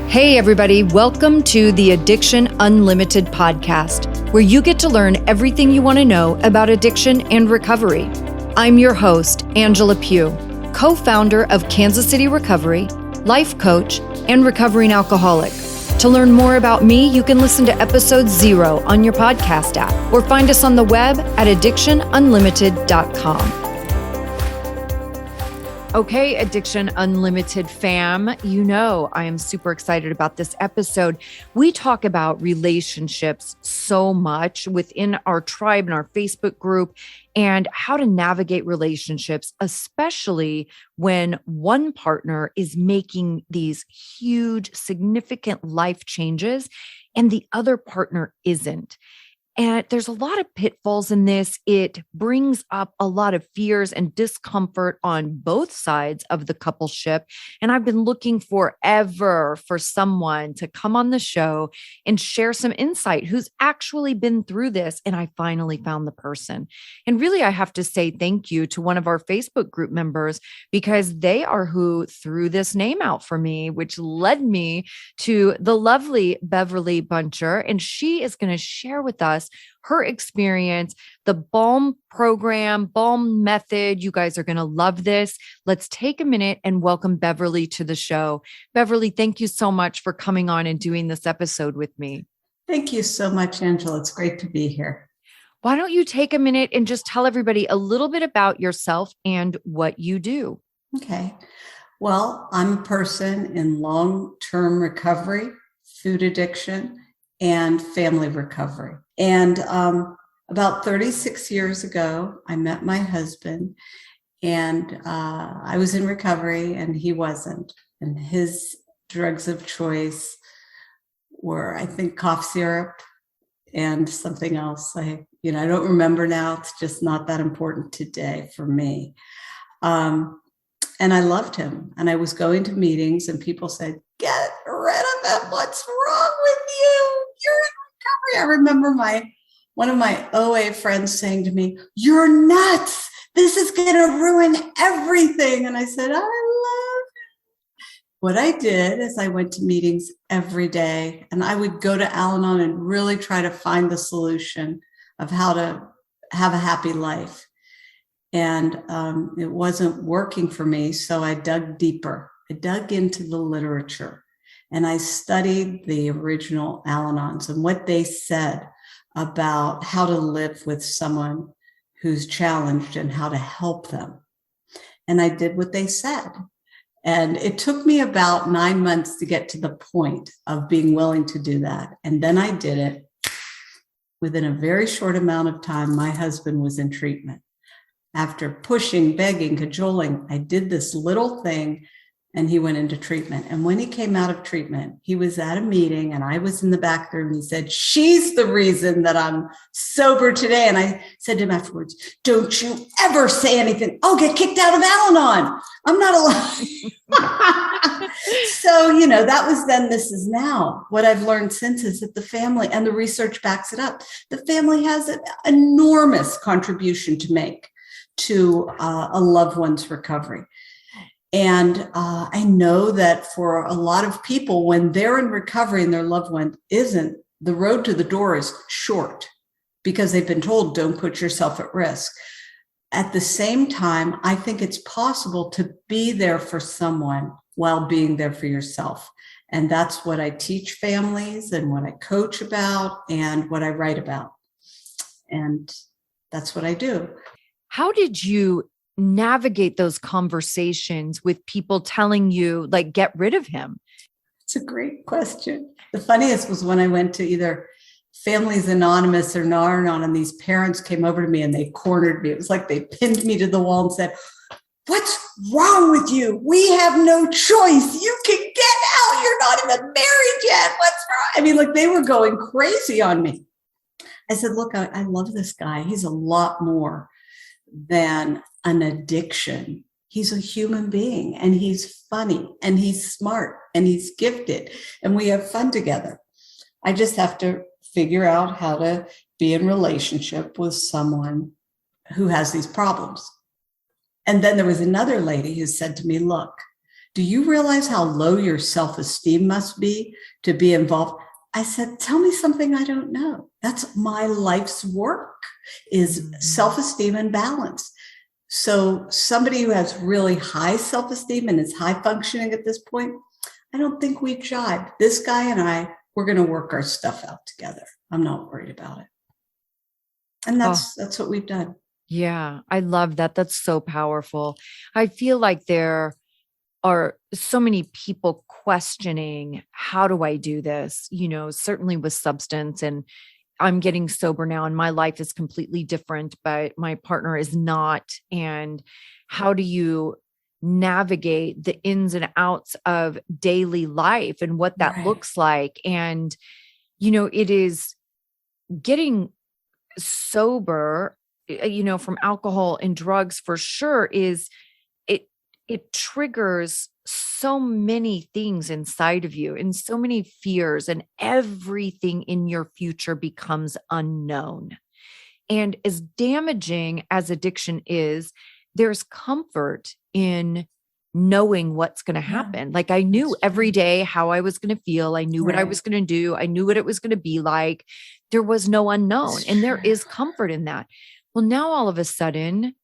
Hey, everybody, welcome to the Addiction Unlimited podcast, where you get to learn everything you want to know about addiction and recovery. I'm your host, Angela Pugh, co-founder of Kansas City Recovery, life coach, and recovering alcoholic. To learn more about me, you can listen to episode 0 on your podcast app or find us on the web at addictionunlimited.com. Okay, Addiction Unlimited fam, you know I am super excited about this episode. We talk about relationships so much within our tribe and our Facebook group and how to navigate relationships, especially when one partner is making these huge, significant life changes and the other partner isn't. And there's a lot of pitfalls in this. It brings up a lot of fears and discomfort on both sides of the coupleship. And I've been looking forever for someone to come on the show and share some insight who's actually been through this. And I finally found the person. And really, I have to say thank you to one of our Facebook group members, because they are who threw this name out for me, which led me to the lovely Beverly Buncher. And she is going to share with us her experience, the BALM program, BALM method. You guys are going to love this. Let's take a minute and welcome Beverly to the show. Beverly, thank you so much for coming on and doing this episode with me. Thank you so much, Angela. It's great to be here. Why don't you take a minute and just tell everybody a little bit about yourself and what you do? Okay. Well, I'm a person in long-term recovery, food addiction, and family recovery. And about 36 years ago, I met my husband, and I was in recovery and he wasn't. And his drugs of choice were, I think, cough syrup and something else. I don't remember now. It's just not that important today for me. And I loved him. And I was going to meetings and people said, "Get rid of him. What's wrong with you? You're in recovery." I remember one of my OA friends saying to me, "You're nuts. This is going to ruin everything." And I said, "I love it." What I did is I went to meetings every day, and I would go to Al-Anon and really try to find the solution of how to have a happy life. And it wasn't working for me, so I dug deeper. I dug into the literature. And I studied the original Al-Anons and what they said about how to live with someone who's challenged and how to help them. And I did what they said. And it took me about 9 months to get to the point of being willing to do that. And then I did it. Within a very short amount of time, my husband was in treatment. After pushing, begging, cajoling, I did this little thing. And he went into treatment. And when he came out of treatment, he was at a meeting and I was in the back room. He said, "She's the reason that I'm sober today." And I said to him afterwards, "Don't you ever say anything. I'll get kicked out of Al-Anon. I'm not allowed." So, that was then, this is now. What I've learned since is that the family, and the research backs it up, the family has an enormous contribution to make to a loved one's recovery. And I know that for a lot of people, when they're in recovery and their loved one isn't, the road to the door is short because they've been told, don't put yourself at risk. At the same time, I think it's possible to be there for someone while being there for yourself. And that's what I teach families and what I coach about and what I write about. And that's what I do. How did you navigate those conversations with people telling you, like, get rid of him? It's a great question. The funniest was when I went to either Families Anonymous or Nar-Anon, and these parents came over to me and they cornered me. It was like they pinned me to the wall and said, "What's wrong with you? We have no choice. You can get out. You're not even married yet. What's wrong?" I mean, like, they were going crazy on me. I said, "Look, I love this guy. He's a lot more than an addiction. He's a human being, and he's funny, and he's smart, and he's gifted, and we have fun together. I just have to figure out how to be in relationship with someone who has these problems." And then there was another lady who said to me, "Look, do you realize how low your self-esteem must be to be involved? I said, tell me something I don't know. That's my life's work, is self-esteem and balance. So somebody who has really high self-esteem and is high functioning at this point, I don't think we jive. This guy and I, we're going to work our stuff out together. I'm not worried about it. And that's what we've done. Yeah, I love that. That's so powerful. I feel like there are so many people questioning, how do I do this? Certainly with substance, and I'm getting sober now and my life is completely different, but my partner is not. And how do you navigate the ins and outs of daily life and what that looks like? And, it is getting sober, from alcohol and drugs for sure, it triggers so many things inside of you and so many fears, and everything in your future becomes unknown. And as damaging as addiction is, there's comfort in knowing what's going to happen. Like I knew every day how I was going to feel. I knew what I was going to do. I knew what it was going to be like. There was no unknown. And there is comfort in that. Well, now all of a sudden,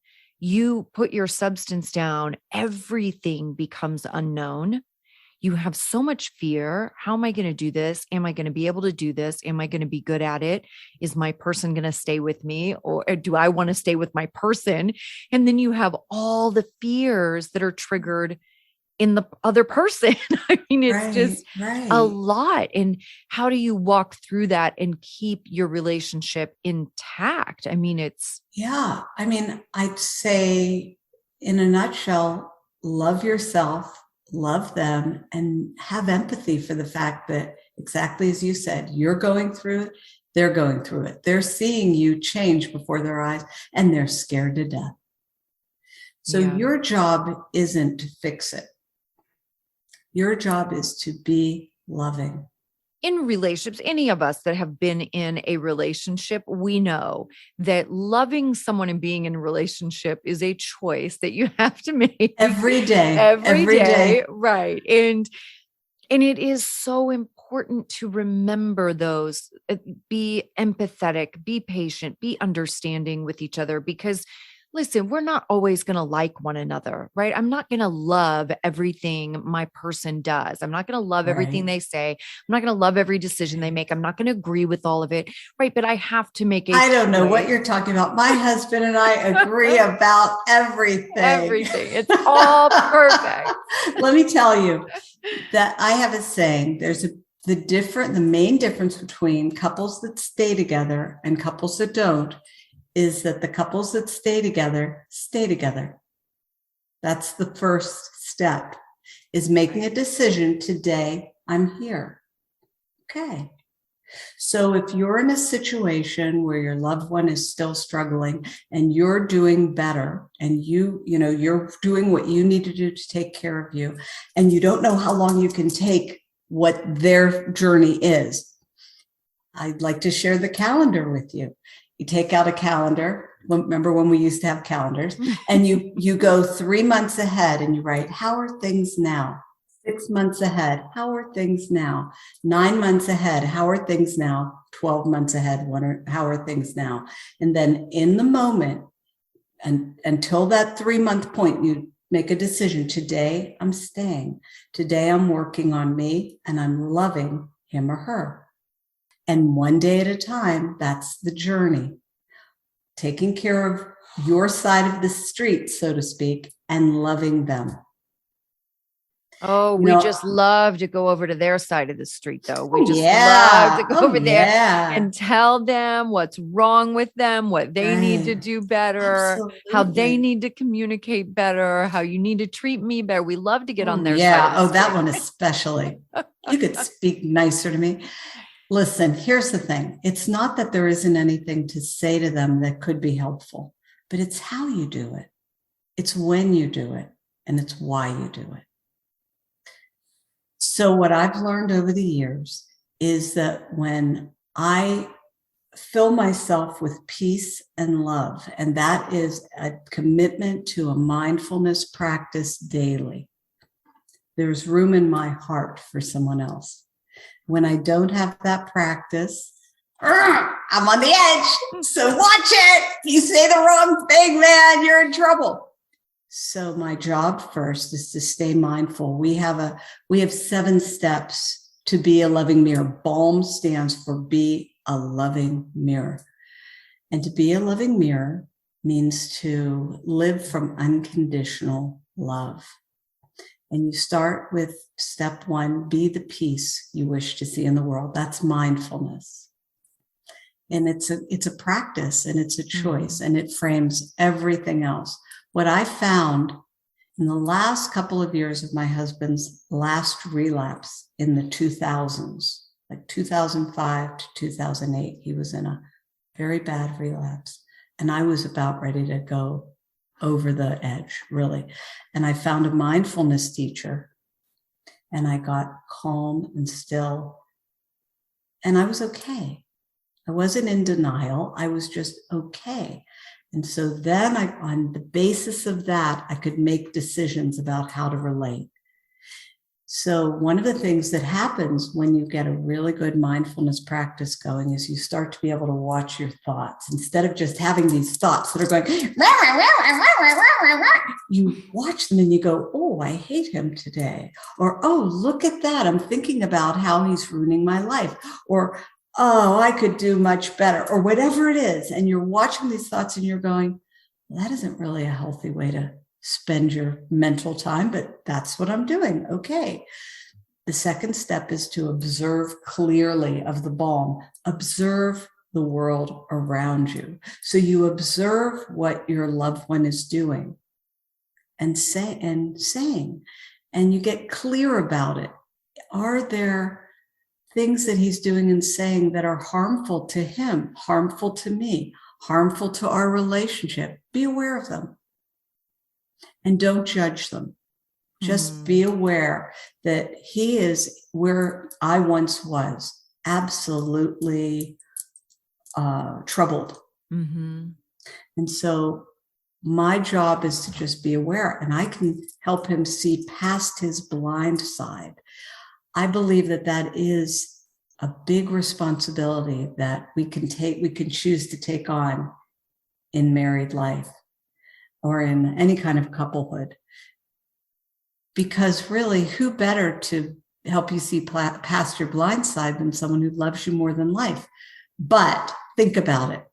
you put your substance down, everything becomes unknown. You have so much fear. How am I going to do this? Am I going to be able to do this? Am I going to be good at it? Is my person going to stay with me? Or do I want to stay with my person? And then you have all the fears that are triggered in the other person. I mean, it's just a lot. And how do you walk through that and keep your relationship intact? I mean, I'd say in a nutshell, love yourself, love them, and have empathy for the fact that, exactly as you said, you're going through it, they're going through it. They're seeing you change before their eyes, and they're scared to death. So your job isn't to fix it. Your job is to be loving. In relationships, any of us that have been in a relationship, we know that loving someone and being in a relationship is a choice that you have to make every day. Every day. Right. And it is so important to remember those, be empathetic, be patient, be understanding with each other, because listen, we're not always going to like one another, right? I'm not going to love everything my person does. I'm not going to love everything they say. I'm not going to love every decision they make. I'm not going to agree with all of it, right? But I have to make I don't know what you're talking about. My husband and I agree about everything. Everything. It's all perfect. Let me tell you that I have a saying. There's the main difference between couples that stay together and couples that don't is that the couples that stay together, stay together. That's the first step, is making a decision. Today, I'm here. Okay. So if you're in a situation where your loved one is still struggling and you're doing better, and you're doing what you need to do to take care of you, and you don't know how long you can take what their journey is, I'd like to share the calendar with you. You take out a calendar. Remember when we used to have calendars, and you go 3 months ahead and you write, how are things now? 6 months ahead, how are things now? 9 months ahead, how are things now? 12 months ahead, how are things now? And then in the moment, and until that 3-month point, you make a decision. Today, I'm staying. Today, I'm working on me, and I'm loving him or her. And one day at a time, that's the journey. Taking care of your side of the street, so to speak, and loving them. Oh, we just love to go over to their side of the street, though. We just love to go over there and tell them what's wrong with them, what they need to do better, how they need to communicate better, how you need to treat me better. We love to get on their side. Oh, that one especially. You could speak nicer to me. Listen, here's the thing. It's not that there isn't anything to say to them that could be helpful, but it's how you do it. It's when you do it, and it's why you do it. So what I've learned over the years is that when I fill myself with peace and love, and that is a commitment to a mindfulness practice daily, there's room in my heart for someone else. When I don't have that practice, I'm on the edge. So watch it. If you say the wrong thing, man, you're in trouble. So my job first is to stay mindful. We have 7 steps to be a loving mirror. BALM stands for be a loving mirror. And to be a loving mirror means to live from unconditional love. And you start with step 1, be the peace you wish to see in the world. That's mindfulness. And it's a practice, and it's a choice, and it frames everything else. What I found in the last couple of years of my husband's last relapse in the 2000s, like 2005 to 2008, he was in a very bad relapse. And I was about ready to go over the edge, really. And I found a mindfulness teacher, and I got calm and still, and I was okay. I wasn't in denial. I was just okay. And so then on the basis of that, I could make decisions about how to relate. So one of the things that happens when you get a really good mindfulness practice going is you start to be able to watch your thoughts. Instead of just having these thoughts that are going, you watch them and you go, oh, I hate him today. Or, oh, look at that. I'm thinking about how he's ruining my life. Or, oh, I could do much better, or whatever it is. And you're watching these thoughts and you're going, well, that isn't really a healthy way to spend your mental time, but that's what I'm doing. Okay. The second step is to observe clearly of the BALM. Observe the world around you. So you observe what your loved one is doing and saying, and you get clear about it. Are there things that he's doing and saying that are harmful to him, harmful to me, harmful to our relationship? Be aware of them and don't judge them. Just be aware that he is where I once was, absolutely troubled. And so my job is to just be aware, and I can help him see past his blind side. I believe that that is a big responsibility that we can choose to take on in married life or in any kind of couplehood. Because really, who better to help you see past your blind side than someone who loves you more than life? But think about it.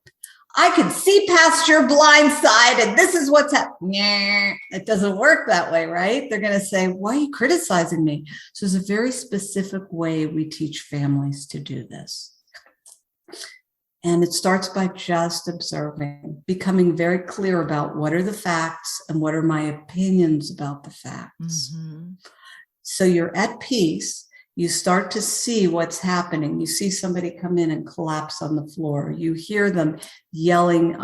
I can see past your blind side, and this is what's happening. It doesn't work that way, right? They're going to say, why are you criticizing me? So there's a very specific way we teach families to do this. And it starts by just observing, becoming very clear about what are the facts and what are my opinions about the facts. So you're at peace. You start to see what's happening. You see somebody come in and collapse on the floor. You hear them yelling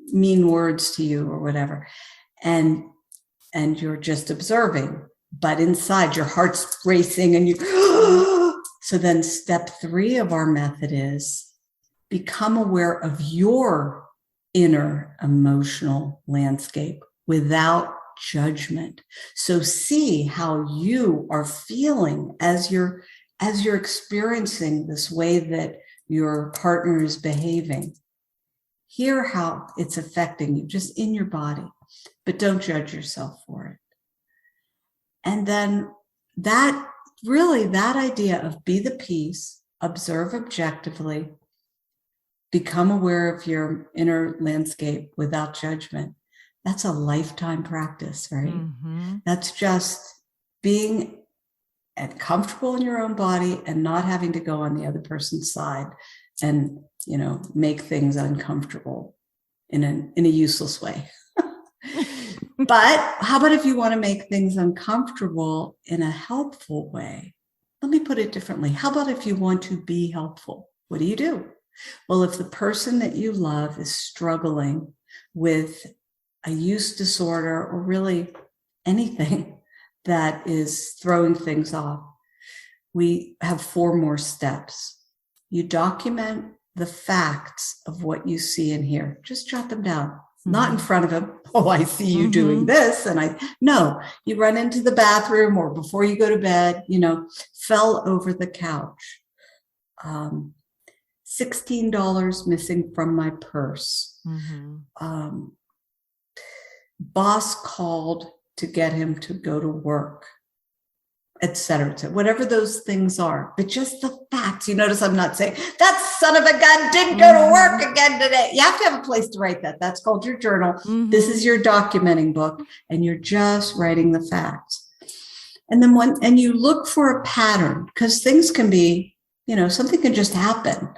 mean words to you or whatever. And you're just observing. But inside, your heart's racing and you... So then step 3 of our method is become aware of your inner emotional landscape without judgment. So see how you are feeling as you're experiencing this way that your partner is behaving. Hear how it's affecting you just in your body, but don't judge yourself for it. And then that idea of be the peace, observe objectively, become aware of your inner landscape without judgment. That's a lifetime practice, right? That's just being comfortable in your own body and not having to go on the other person's side and, make things uncomfortable in a useless way. But how about if you want to make things uncomfortable in a helpful way? Let me put it differently. How about if you want to be helpful? What do? Well, if the person that you love is struggling with a use disorder or really anything that is throwing things off, we have 4 more steps. You document the facts of what you see and hear. Just jot them down, not in front of him. oh, I see you doing this. And no, you run into the bathroom or before you go to bed, fell over the couch. $16 missing from my purse. Boss called to get him to go to work, et cetera, whatever those things are. But just the facts. You notice I'm not saying, that son of a gun didn't go to work again today. You have to have a place to write that. That's called your journal. This is your documenting book, and you're just writing the facts. And then and you look for a pattern, because things can be, something can just happen.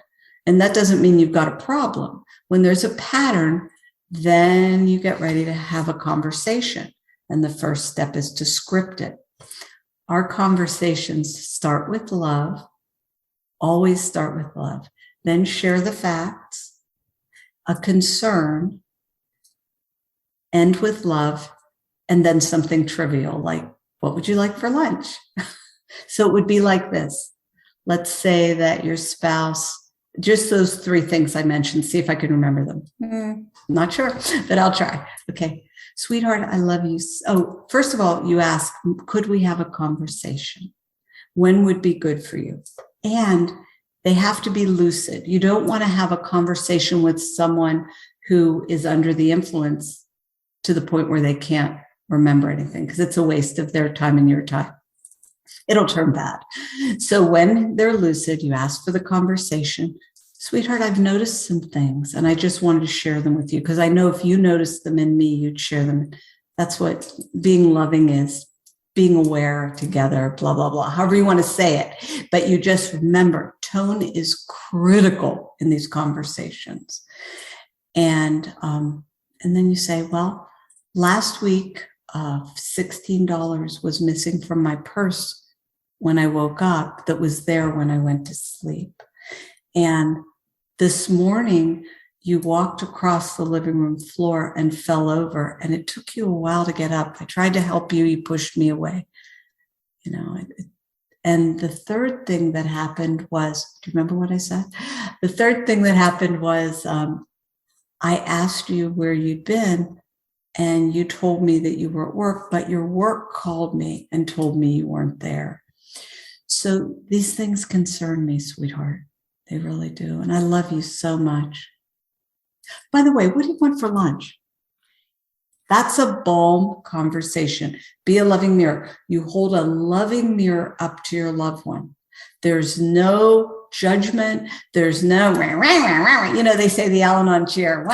And that doesn't mean you've got a problem. When there's a pattern, then you get ready to have a conversation. And the first step is to script it. Our conversations start with love, always start with love, then share the facts, a concern, end with love, and then something trivial like, what would you like for lunch? So it would be like this. Let's say that your spouse, just those three things I mentioned, see if I can remember them. Not sure, but I'll try. Okay. Sweetheart, I love you. Oh, first of all, you ask, could we have a conversation? When would be good for you? And they have to be lucid. You don't want to have a conversation with someone who is under the influence to the point where they can't remember anything, because it's a waste of their time and your time. It'll turn bad. So when they're lucid, you ask for the conversation. Sweetheart, I've noticed some things, and I just wanted to share them with you, because I know if you noticed them in me, you'd share them. That's what being loving is, being aware together, blah, blah, blah, however you want to say it. But you just remember, tone is critical in these conversations. And then you say, well, last week, $16 was missing from my purse when I woke up, that was there when I went to sleep. And this morning, you walked across the living room floor and fell over, and it took you a while to get up. I tried to help you. You pushed me away. And the third thing that happened was, do you remember what I said? The third thing that happened was I asked you where you'd been, and you told me that you were at work, but your work called me and told me you weren't there. So these things concern me, sweetheart. They really do. And I love you so much. By the way, what do you want for lunch? That's a BALM conversation. Be a loving mirror. You hold a loving mirror up to your loved one. There's no judgment. There's no, they say the Al-Anon cheer.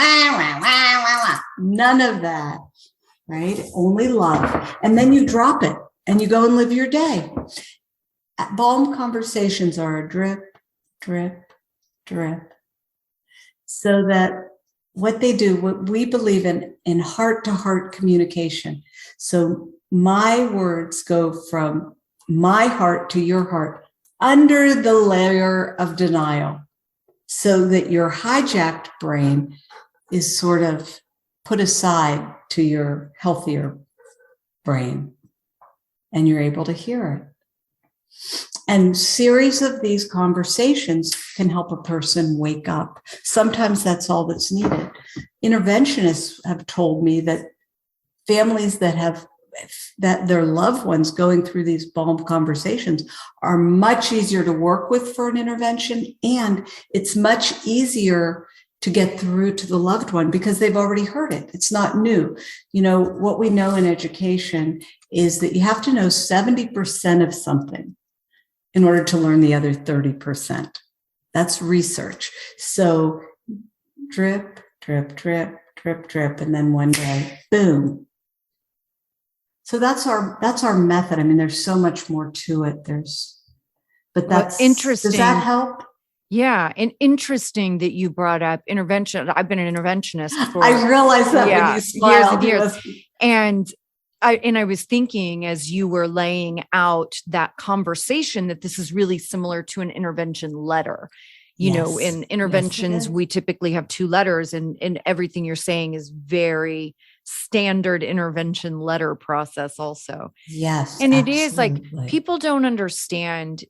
None of that, right? Only love. And then you drop it and you go and live your day. BALM conversations are a drip, drip, drip. So that what they do, what we believe in heart-to-heart communication. So my words go from my heart to your heart under the layer of denial, so that your hijacked brain is sort of put aside to your healthier brain, and you're able to hear it. And series of these conversations can help a person wake up. Sometimes that's all that's needed. Interventionists have told me that families that their loved ones going through these BALM conversations are much easier to work with for an intervention, and it's much easier to get through to the loved one because they've already heard it. It's not new. What we know in education is that you have to know 70% of something in order to learn the other 30%. That's research. So drip, drip, drip, drip, drip, and then one day, boom. So that's our method. I mean, there's so much more to it. But that's interesting. Does that help? Yeah. And interesting that you brought up intervention. I've been an interventionist for I realized that when you smiled. Years. And I was thinking as you were laying out that conversation that this is really similar to an intervention letter. In interventions, we typically have 2 letters, and everything you're saying is very standard intervention letter process also. Yes. And absolutely. it is like people don't understand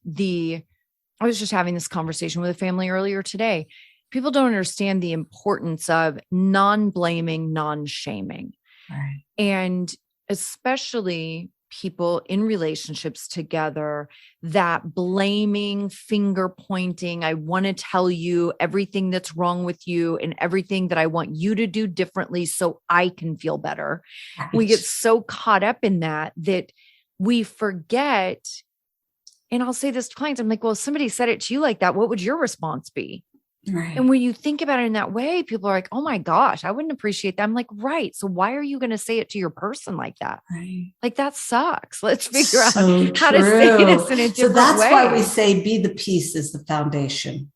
I was just having this conversation with a family earlier today. People don't understand the importance of non-blaming, non-shaming. Right. And especially people in relationships together, that blaming, finger pointing, I want to tell you everything that's wrong with you and everything that I want you to do differently so I can feel better. Right. We get so caught up in that we forget. And I'll say this to clients, I'm like, well, if somebody said it to you like that, what would your response be? Right. And when you think about it in that way, people are like, oh my gosh, I wouldn't appreciate that. I'm like, right. So why are you going to say it to your person like that? Right. Like, that sucks. Let's figure out So how to say this in a different way. So that's why we say be the peace is the foundation.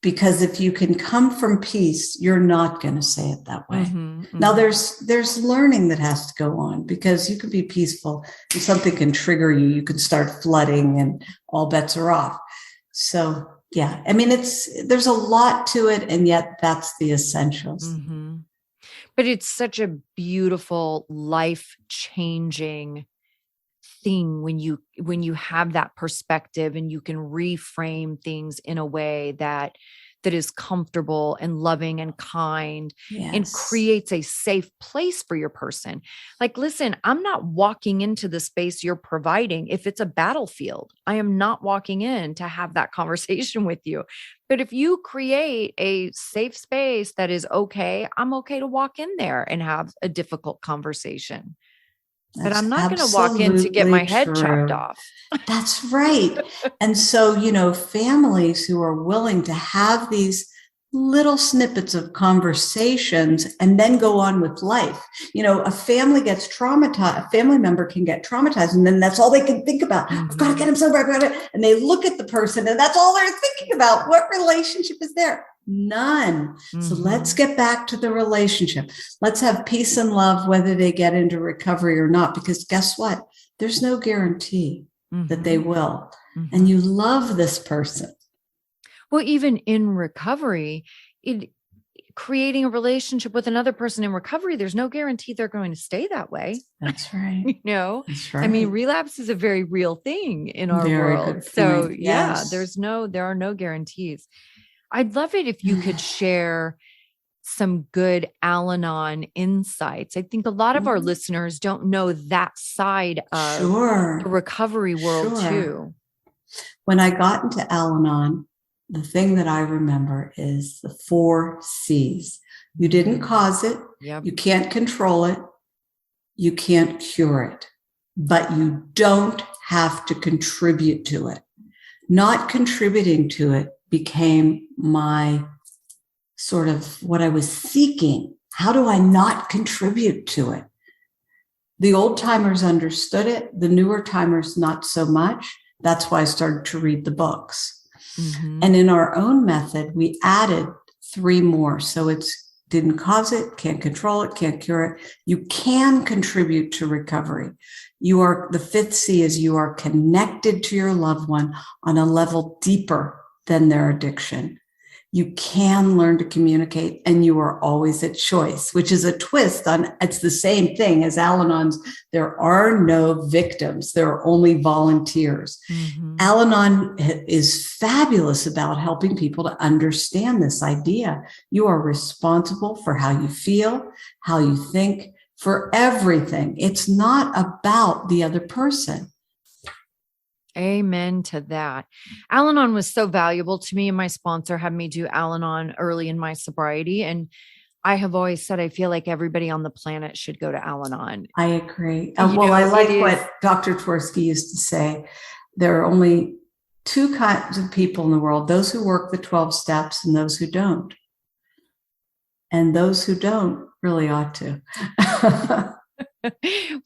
Because if you can come from peace, you're not going to say it that way. Now there's learning that has to go on, because you can be peaceful and something can trigger you. You can start flooding and all bets are off. So yeah, I mean, there's a lot to it, and yet that's the essentials. But it's such a beautiful, life-changing thing when you have that perspective and you can reframe things in a way that is comfortable and loving and kind. Yes. And creates a safe place for your person. Like, listen, I'm not walking into the space you're providing if it's a battlefield. I am not walking in to have that conversation with you. But if you create a safe space that is okay, I'm okay to walk in there and have a difficult conversation. But I'm not going to walk in to get my head chopped off. That's right. And so, families who are willing to have these little snippets of conversations and then go on with life. A family gets traumatized, a family member can get traumatized, and then that's all they can think about. I've got to get him sober. And they look at the person and that's all they're thinking about. What relationship is there? None. So let's get back to the relationship. Let's have peace and love, whether they get into recovery or not, because guess what? There's no guarantee that they will. And you love this person. Well, even in recovery, creating a relationship with another person in recovery, there's no guarantee they're going to stay that way. That's right. That's right. I mean, relapse is a very real thing in our Very world. good So point. yeah, Yes. there are no guarantees. I'd love it if you could share some good Al-Anon insights. I think a lot of our listeners don't know that side of the recovery world too. When I got into Al-Anon, the thing that I remember is the 4 C's. You didn't cause it. Yep. You can't control it. You can't cure it. But you don't have to contribute to it. Not contributing to it became my sort of what I was seeking. How do I not contribute to it? The old timers understood it. The newer timers, not so much. That's why I started to read the books. And in our own method, we added 3 more. So it's didn't cause it, can't control it, can't cure it. You can contribute to recovery. The 5th C is you are connected to your loved one on a level deeper than their addiction. You can learn to communicate, and you are always at choice, which is a twist on, it's the same thing as Al-Anon's. There are no victims. There are only volunteers. Al-Anon is fabulous about helping people to understand this idea. You are responsible for how you feel, how you think, for everything. It's not about the other person. Amen to that. Al-Anon was so valuable to me, and my sponsor had me do Al-Anon early in my sobriety. And I have always said, I feel like everybody on the planet should go to Al-Anon. I agree. I like what Dr. Tversky used to say. There are only 2 kinds of people in the world, those who work the 12 steps and those who don't. And those who don't really ought to.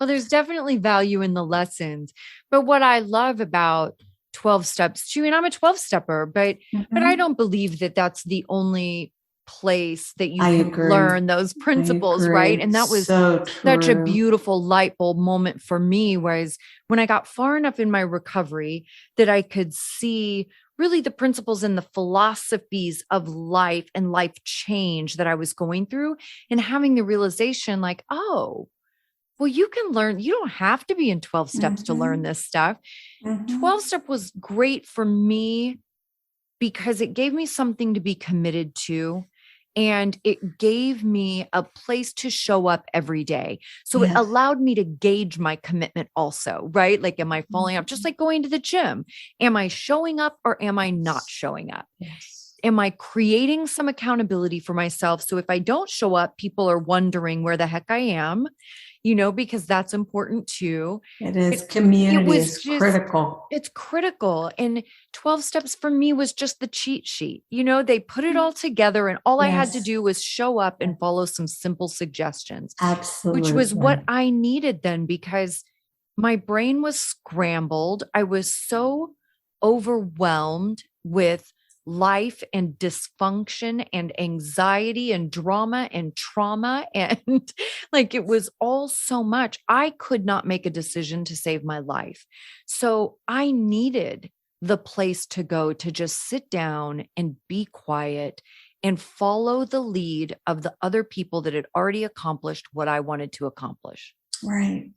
Well, there's definitely value in the lessons. But what I love about 12 steps too, and I'm a 12 stepper, but I don't believe that that's the only place that you can learn those principles, right? And that was such a beautiful light bulb moment for me, was when I got far enough in my recovery that I could see really the principles and the philosophies of life and life change that I was going through, and having the realization like, oh, well, you can learn, you don't have to be in 12 steps to learn this stuff. 12 step was great for me because it gave me something to be committed to. And it gave me a place to show up every day. So it Yes. allowed me to gauge my commitment also, right? Like, am I falling off? Just like going to the gym. Am I showing up or am I not showing up? Yes. Am I creating some accountability for myself? So if I don't show up, people are wondering where the heck I am, because that's important too. It is. It Community was is just, critical. it's critical. And 12 steps for me was just the cheat sheet. They put it all together and all I had to Yes. do was show up and follow some simple suggestions, Absolutely. which was what I needed then, because my brain was scrambled. I was so overwhelmed with life and dysfunction and anxiety and drama and trauma. And like, it was all so much. I could not make a decision to save my life. So I needed the place to go to just sit down and be quiet and follow the lead of the other people that had already accomplished what I wanted to accomplish. Right.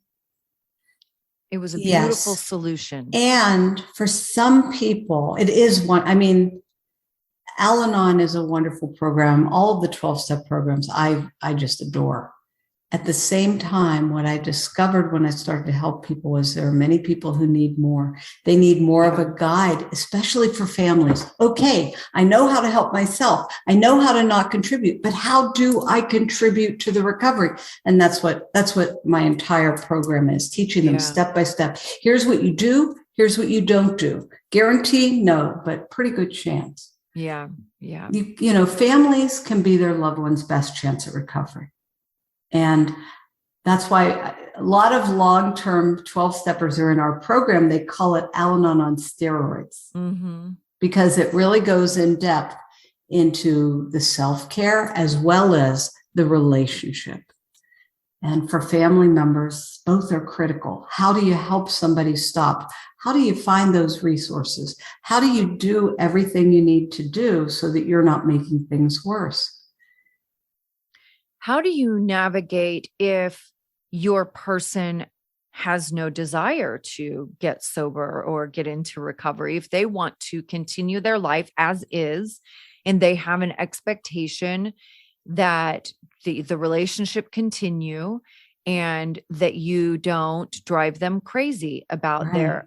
It was a beautiful solution. And for some people, it is one. I mean, Al-Anon is a wonderful program. All of the 12-step programs I just adore. At the same time, what I discovered when I started to help people was there are many people who need more. They need more of a guide, especially for families. Okay, I know how to help myself. I know how to not contribute, but how do I contribute to the recovery? And that's what my entire program is, teaching them step by step. Here's what you do. Here's what you don't do. Guarantee? No, but pretty good chance. Yeah. Yeah. Families can be their loved one's best chance at recovery. And that's why a lot of long-term 12-steppers are in our program. They call it Al-Anon on steroids, because it really goes in depth into the self-care as well as the relationship. And for family members, both are critical. How do you help somebody stop? How do you find those resources? How do you do everything you need to do so that you're not making things worse? How do you navigate if your person has no desire to get sober or get into recovery? If they want to continue their life as is, and they have an expectation that the relationship continue and that you don't drive them crazy about their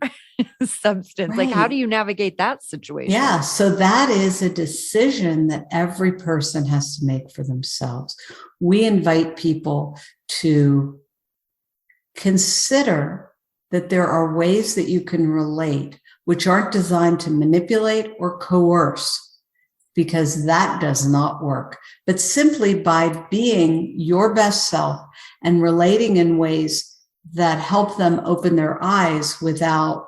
substance. Like, how do you navigate that situation? Yeah. So that is a decision that every person has to make for themselves. We invite people to consider that there are ways that you can relate, which aren't designed to manipulate or coerce, because that does not work. But simply by being your best self and relating in ways that help them open their eyes without,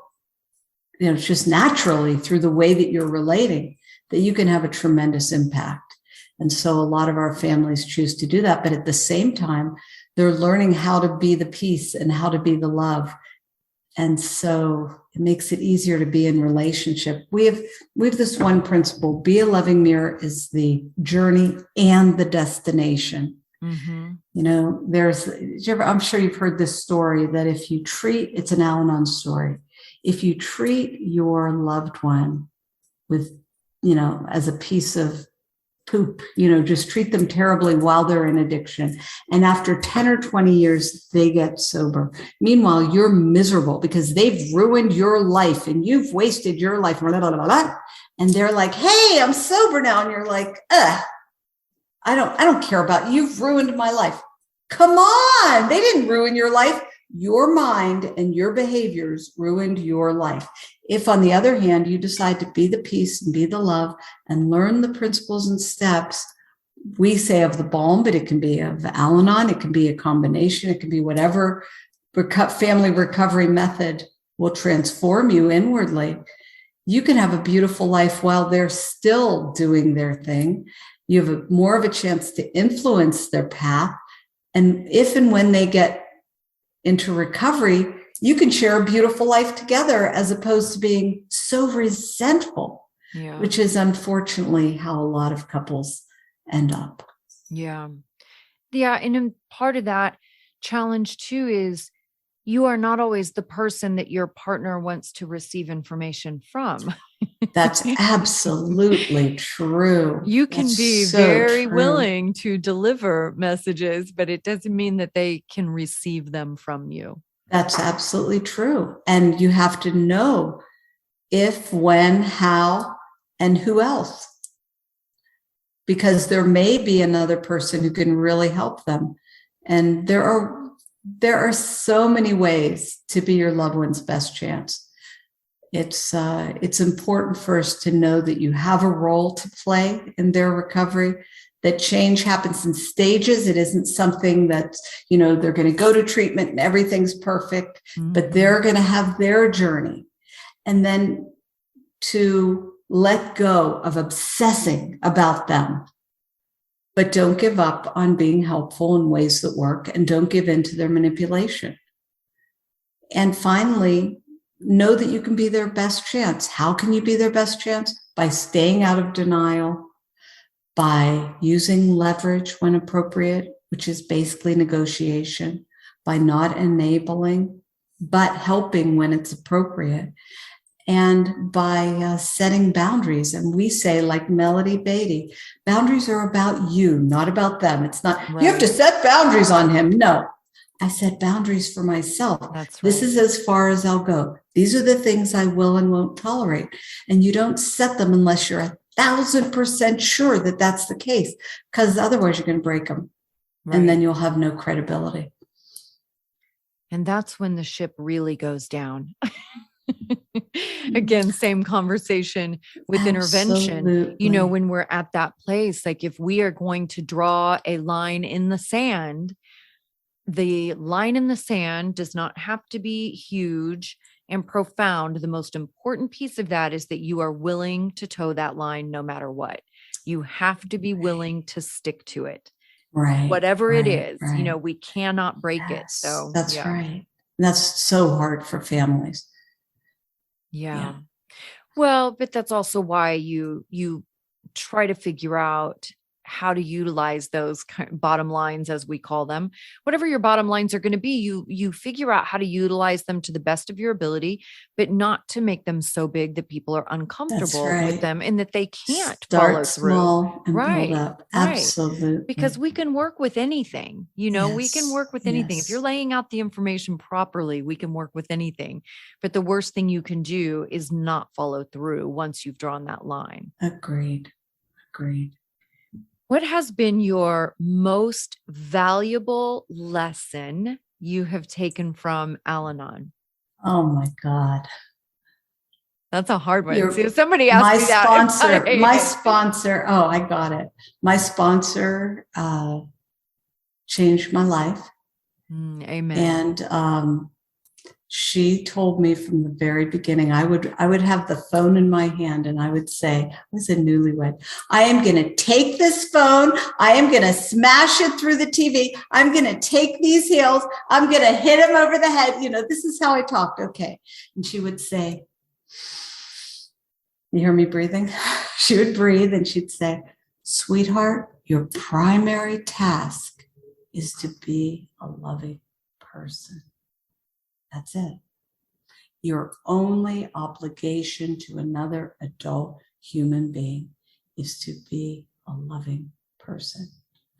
just naturally through the way that you're relating, that you can have a tremendous impact. And so a lot of our families choose to do that. But at the same time, they're learning how to be the peace and how to be the love. And so it makes it easier to be in relationship. We have this one principle: be a loving mirror is the journey and the destination. I'm sure you've heard this story that if you it's an Al-Anon story. If you treat your loved one with, as a piece of poop, just treat them terribly while they're in addiction, and after 10 or 20 years, they get sober. Meanwhile, you're miserable because they've ruined your life and you've wasted your life. Blah, blah, blah, blah. And they're like, hey, I'm sober now. And you're like, I don't care about you. You've ruined my life. Come on. They didn't ruin your life. Your mind and your behaviors ruined your life. If, on the other hand, you decide to be the peace and be the love and learn the principles and steps, we say of the BALM, but it can be of Al-Anon, it can be a combination, it can be whatever family recovery method will transform you inwardly. You can have a beautiful life while they're still doing their thing. You have more of a chance to influence their path. And if and when they get into recovery, you can share a beautiful life together as opposed to being so resentful, which is unfortunately how a lot of couples end up. Yeah. Yeah. And part of that challenge too is you are not always the person that your partner wants to receive information from. That's absolutely true. You can That's be so very true. willing to deliver messages, but it doesn't mean that they can receive them from you. That's absolutely true. And you have to know if, when, how, and who else. Because there may be another person who can really help them. And there are so many ways to be your loved one's best chance. It's important first to know that you have a role to play in their recovery, that change happens in stages. It isn't something that, they're going to go to treatment and everything's perfect, but they're going to have their journey. And then to let go of obsessing about them, but don't give up on being helpful in ways that work, and don't give in to their manipulation. And finally, know that you can be their best chance. How can you be their best chance? By staying out of denial, by using leverage when appropriate, which is basically negotiation, by not enabling, but helping when it's appropriate, and by setting boundaries. And we say, like Melody Beatty, boundaries are about you, not about them. It's not, right, you have to set boundaries on him. No, I set boundaries for myself. That's right. This is as far as I'll go. These are the things I will and won't tolerate. And you don't set them unless you're 1,000% sure that that's the case, because otherwise you're going to break them. Right. And then you'll have no credibility. And that's when the ship really goes down. Again, same conversation with intervention. When we're at that place, like if we are going to draw a line in the sand, the line in the sand does not have to be huge and profound. The most important piece of that is that you are willing to toe that line no matter what. You have to be willing to stick to it. Right. Whatever it is, we cannot break it. So that's right. That's so hard for families. Yeah. Well, but that's also why you try to figure out how to utilize those bottom lines, as we call them. Whatever your bottom lines are going to be, you figure out how to utilize them to the best of your ability, but not to make them so big that people are uncomfortable with them and that they can't follow through. Small and build up. Absolutely. Because we can work with anything, we can work with anything. If you're laying out the information properly, we can work with anything. But the worst thing you can do is not follow through once you've drawn that line. Agreed. What has been your most valuable lesson you have taken from Al-Anon? Oh my God. That's a hard one. See, if somebody asked me that. My sponsor, I got it. My sponsor changed my life. Amen. And she told me from the very beginning, I would have the phone in my hand and I would say, I was a newlywed, I am going to take this phone. I am going to smash it through the TV. I'm going to take these heels. I'm going to hit him over the head. This is how I talked. Okay. And she would say, you hear me breathing? She would breathe and she'd say, sweetheart, your primary task is to be a loving person. That's it. Your only obligation to another adult human being is to be a loving person.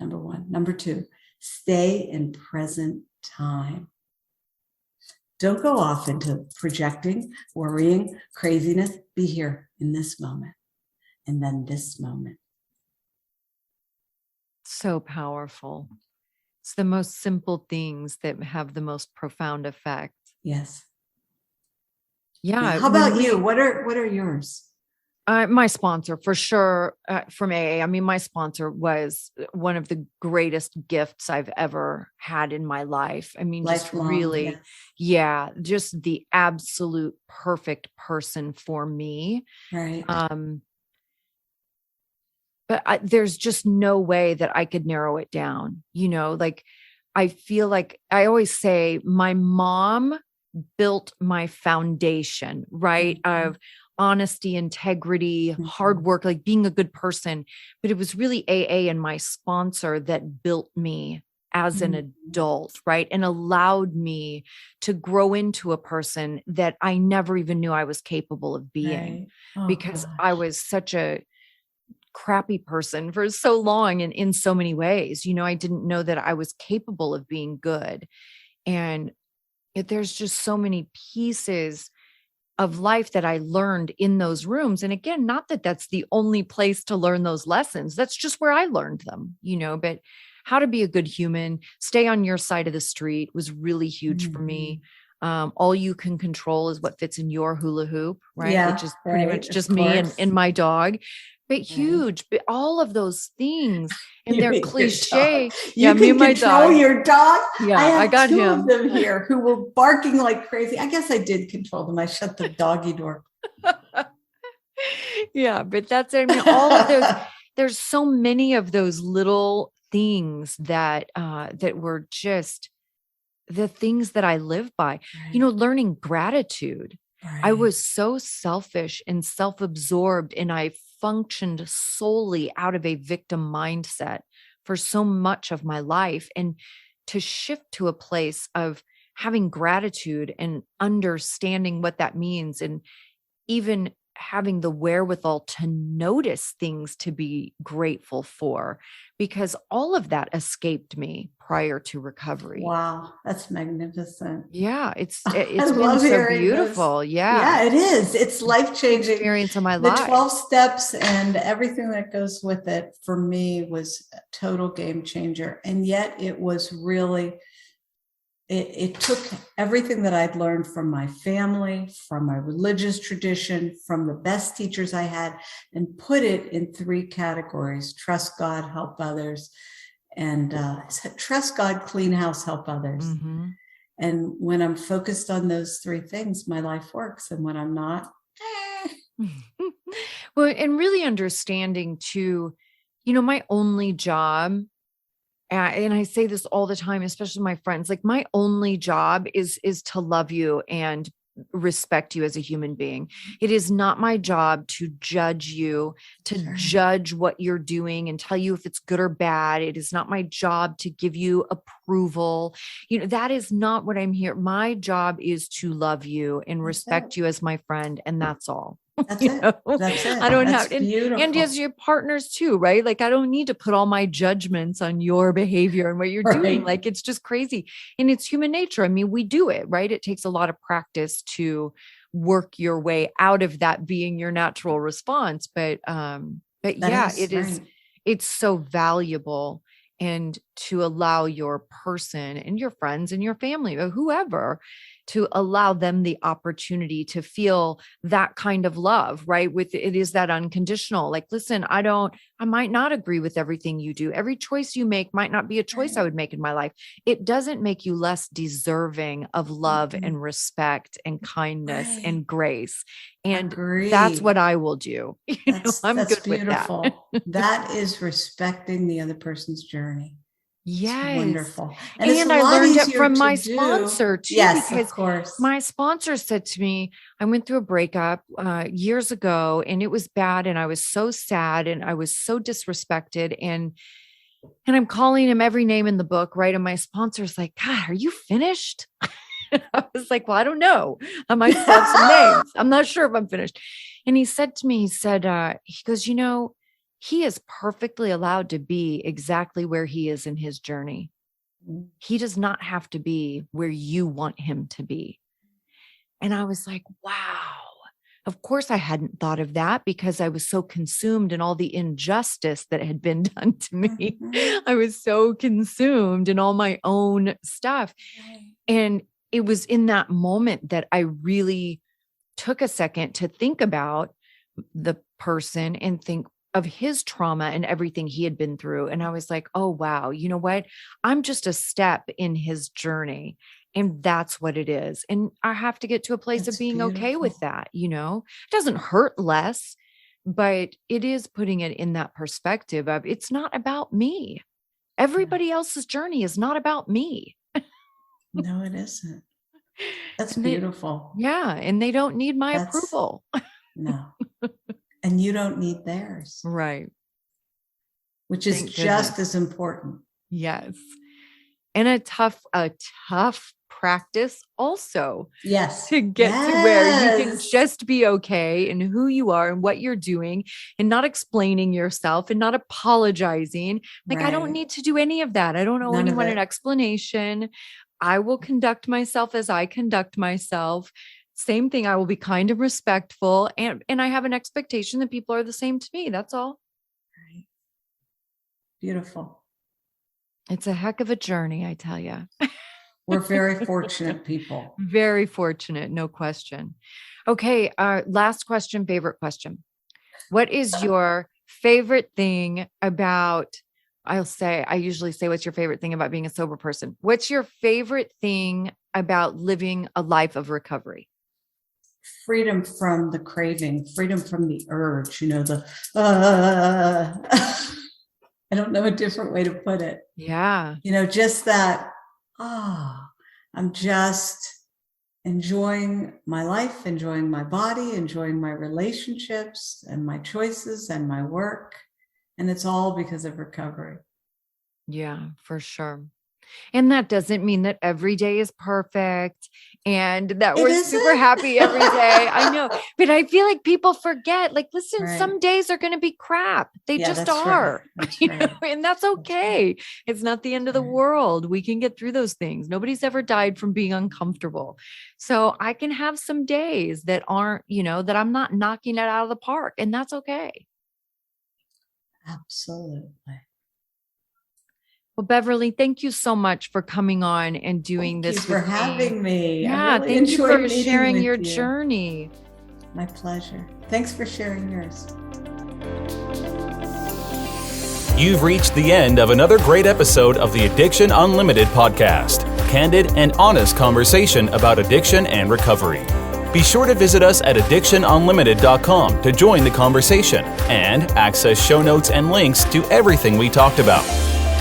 Number one. Number two, stay in present time. Don't go off into projecting, worrying, craziness. Be here in this moment and then this moment. So powerful. It's the most simple things that have the most profound effect. Yes. Yeah. How about you? What are yours? My sponsor, for sure, from AA. I mean, my sponsor was one of the greatest gifts I've ever had in my life. I mean, Lifelong, just really, just the absolute perfect person for me. Right. But there's just no way that I could narrow it down. I feel like I always say my mom built my foundation, right? Mm-hmm. Of honesty, integrity, hard work, like being a good person. But it was really AA and my sponsor that built me as an adult, right? And allowed me to grow into a person that I never even knew I was capable of being, because I was such a crappy person for so long and in so many ways. I didn't know that I was capable of being good. And there's just so many pieces of life that I learned in those rooms. And again, not that that's the only place to learn those lessons. That's just where I learned them, but how to be a good human, stay on your side of the street was really huge for me. All you can control is what fits in your hula hoop, right? Yeah, which is pretty much just me and my dog. But huge, but all of those things, and they're cliche. You can control your dog. Yeah, I got two him. of them here who were barking like crazy. I guess I did control them. I shut the doggy door. Yeah, but that's, all of those. There's so many of those little things that were just the things that I live by. Learning gratitude. I was so selfish and self-absorbed, and I functioned solely out of a victim mindset for so much of my life. And to shift to a place of having gratitude and understanding what that means, and even having the wherewithal to notice things to be grateful for, because all of that escaped me prior to recovery. Wow, that's magnificent. Yeah, it's been so beautiful. Yeah, it is. It's life-changing experience of my life. The 12 steps and everything that goes with it for me was a total game changer. And yet it was really, it took everything that I'd learned from my family, from my religious tradition, from the best teachers I had, and put it in 3 categories: trust God, help others, and trust God, clean house, help others. And when I'm focused on those 3 things, my life works. And when I'm not, Well, and really understanding too, my only job, and I say this all the time, especially my friends, like my only job is to love you and respect you as a human being. It is not my job to judge you, to judge what you're doing and tell you if it's good or bad. It is not my job to give you approval. That is not what I'm here. My job is to love you and respect you as my friend. And that's all. That's it. That's it. I don't have, and as your partners too, right? Like, I don't need to put all my judgments on your behavior and what you're doing. Like, it's just crazy. And it's human nature. I mean, we do it, right? It takes a lot of practice to work your way out of that being your natural response. But yeah, it's so valuable. And to allow your person and your friends and your family or whoever, to allow them the opportunity to feel that kind of love, right? It is that unconditional, like, listen, I might not agree with everything you do. Every choice you make might not be a choice I would make in my life. It doesn't make you less deserving of love and respect and kindness and grace. And that's what I will do. I'm good beautiful. with that. That is respecting the other person's journey. Yes. It's wonderful. And I learned it from my sponsor too. Yes, because of course. My sponsor said to me, I went through a breakup years ago, and it was bad. And I was so sad, and I was so disrespected. And I'm calling him every name in the book, right? And my sponsor's like, God, are you finished? I was like, well, I don't know. I might have some names. I'm not sure if I'm finished. And he said to me, he goes, he is perfectly allowed to be exactly where he is in his journey. He does not have to be where you want him to be. And I was like, wow. Of course, I hadn't thought of that because I was so consumed in all the injustice that had been done to me. I was so consumed in all my own stuff. And it was in that moment that I really took a second to think about the person and think of his trauma and everything he had been through. And I was like, oh, wow, you know what? I'm just a step in his journey. And that's what it is. And I have to get to a place of being okay with that. It doesn't hurt less, but it is putting it in that perspective of it's not about me. Everybody else's journey is not about me. No, it isn't. That's beautiful. Yeah. And they don't need my approval. No. And you don't need theirs. Right. Which is just as important. Yes. and a tough practice also. Yes. To get to where you can just be okay in who you are and what you're doing and not explaining yourself and not apologizing. Like, I don't need to do any of that. I don't owe anyone an explanation. I will conduct myself as I conduct myself. Same thing. I will be kind and respectful. And I have an expectation that people are the same to me. That's all. Right. Beautiful. It's a heck of a journey, I tell you. We're very fortunate people. Very fortunate, no question. Okay, last question, favorite question. What is your favorite thing about, I usually say, what's your favorite thing about being a sober person? What's your favorite thing about living a life of recovery? Freedom from the craving, freedom from the urge, I don't know a different way to put it. Yeah. Just that, I'm just enjoying my life, enjoying my body, enjoying my relationships and my choices and my work. And it's all because of recovery. Yeah, for sure. And that doesn't mean that every day is perfect and that we're super happy every day. I know, but I feel like people forget, like, listen, some days are going to be crap. They just are, and that's okay. It's not the end of the world. We can get through those things. Nobody's ever died from being uncomfortable. So I can have some days that aren't, that I'm not knocking it out of the park, and that's okay. Absolutely. Well, Beverly, thank you so much for coming on and doing this. Thank you for having me. Yeah, thank you for sharing your journey. My pleasure. Thanks for sharing yours. You've reached the end of another great episode of the Addiction Unlimited podcast. Candid and honest conversation about addiction and recovery. Be sure to visit us at addictionunlimited.com to join the conversation and access show notes and links to everything we talked about.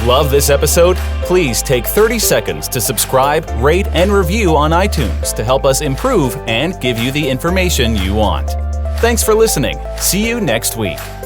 Love this episode? Please take 30 seconds to subscribe, rate, and review on iTunes to help us improve and give you the information you want. Thanks for listening. See you next week.